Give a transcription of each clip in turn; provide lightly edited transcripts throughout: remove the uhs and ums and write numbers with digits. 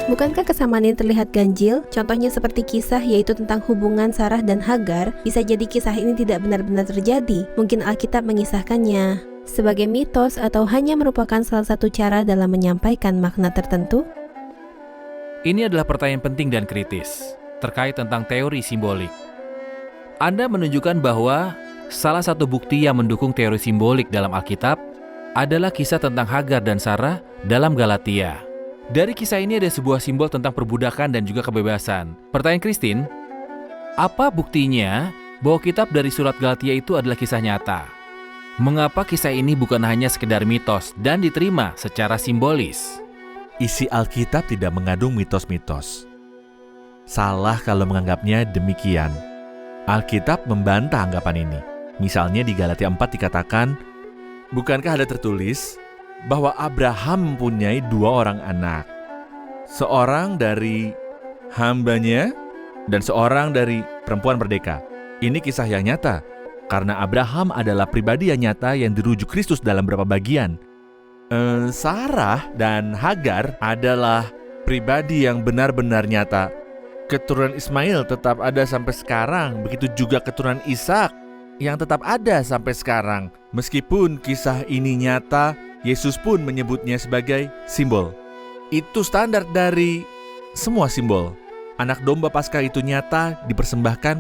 Bukankah kesamaan ini terlihat ganjil? Contohnya seperti kisah yaitu tentang hubungan Sarah dan Hagar. Bisa jadi kisah ini tidak benar-benar terjadi. Mungkin Alkitab mengisahkannya sebagai mitos atau hanya merupakan salah satu cara dalam menyampaikan makna tertentu. Ini adalah pertanyaan penting dan kritis terkait tentang teori simbolik. Anda menunjukkan bahwa salah satu bukti yang mendukung teori simbolik dalam Alkitab adalah kisah tentang Hagar dan Sarah dalam Galatia. Dari kisah ini ada sebuah simbol tentang perbudakan dan juga kebebasan. Pertanyaan Christine, apa buktinya bahwa kitab dari surat Galatia itu adalah kisah nyata? Mengapa kisah ini bukan hanya sekedar mitos dan diterima secara simbolis? Isi Alkitab tidak mengandung mitos-mitos. Salah kalau menganggapnya demikian. Alkitab membantah anggapan ini. Misalnya di Galatia 4 dikatakan, bukankah ada tertulis bahwa Abraham mempunyai 2 orang anak, seorang dari hambanya dan seorang dari perempuan merdeka. Ini kisah yang nyata, karena Abraham adalah pribadi yang nyata yang dirujuk Kristus dalam beberapa bagian. Sarah dan Hagar adalah pribadi yang benar-benar nyata. Keturunan Ismail tetap ada sampai sekarang, begitu juga keturunan Ishak yang tetap ada sampai sekarang. Meskipun kisah ini nyata, Yesus pun menyebutnya sebagai simbol. Itu standar dari semua simbol. Anak domba Paskah itu nyata dipersembahkan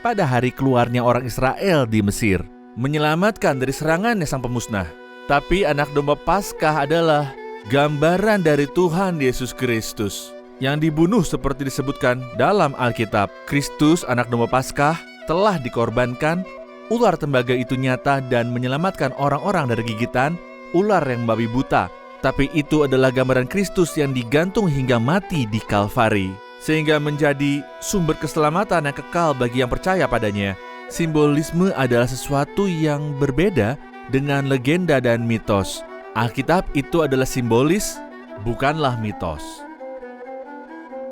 pada hari keluarnya orang Israel di Mesir, menyelamatkan dari serangannya sang pemusnah. Tapi anak domba Paskah adalah gambaran dari Tuhan Yesus Kristus yang dibunuh seperti disebutkan dalam Alkitab. Kristus, anak domba Paskah, telah dikorbankan. Ular tembaga itu nyata dan menyelamatkan orang-orang dari gigitan ular yang membabi buta. Tapi itu adalah gambaran Kristus yang digantung hingga mati di Kalvari, sehingga menjadi sumber keselamatan yang kekal bagi yang percaya padanya. Simbolisme adalah sesuatu yang berbeda dengan legenda dan mitos. Alkitab itu adalah simbolis, bukanlah mitos.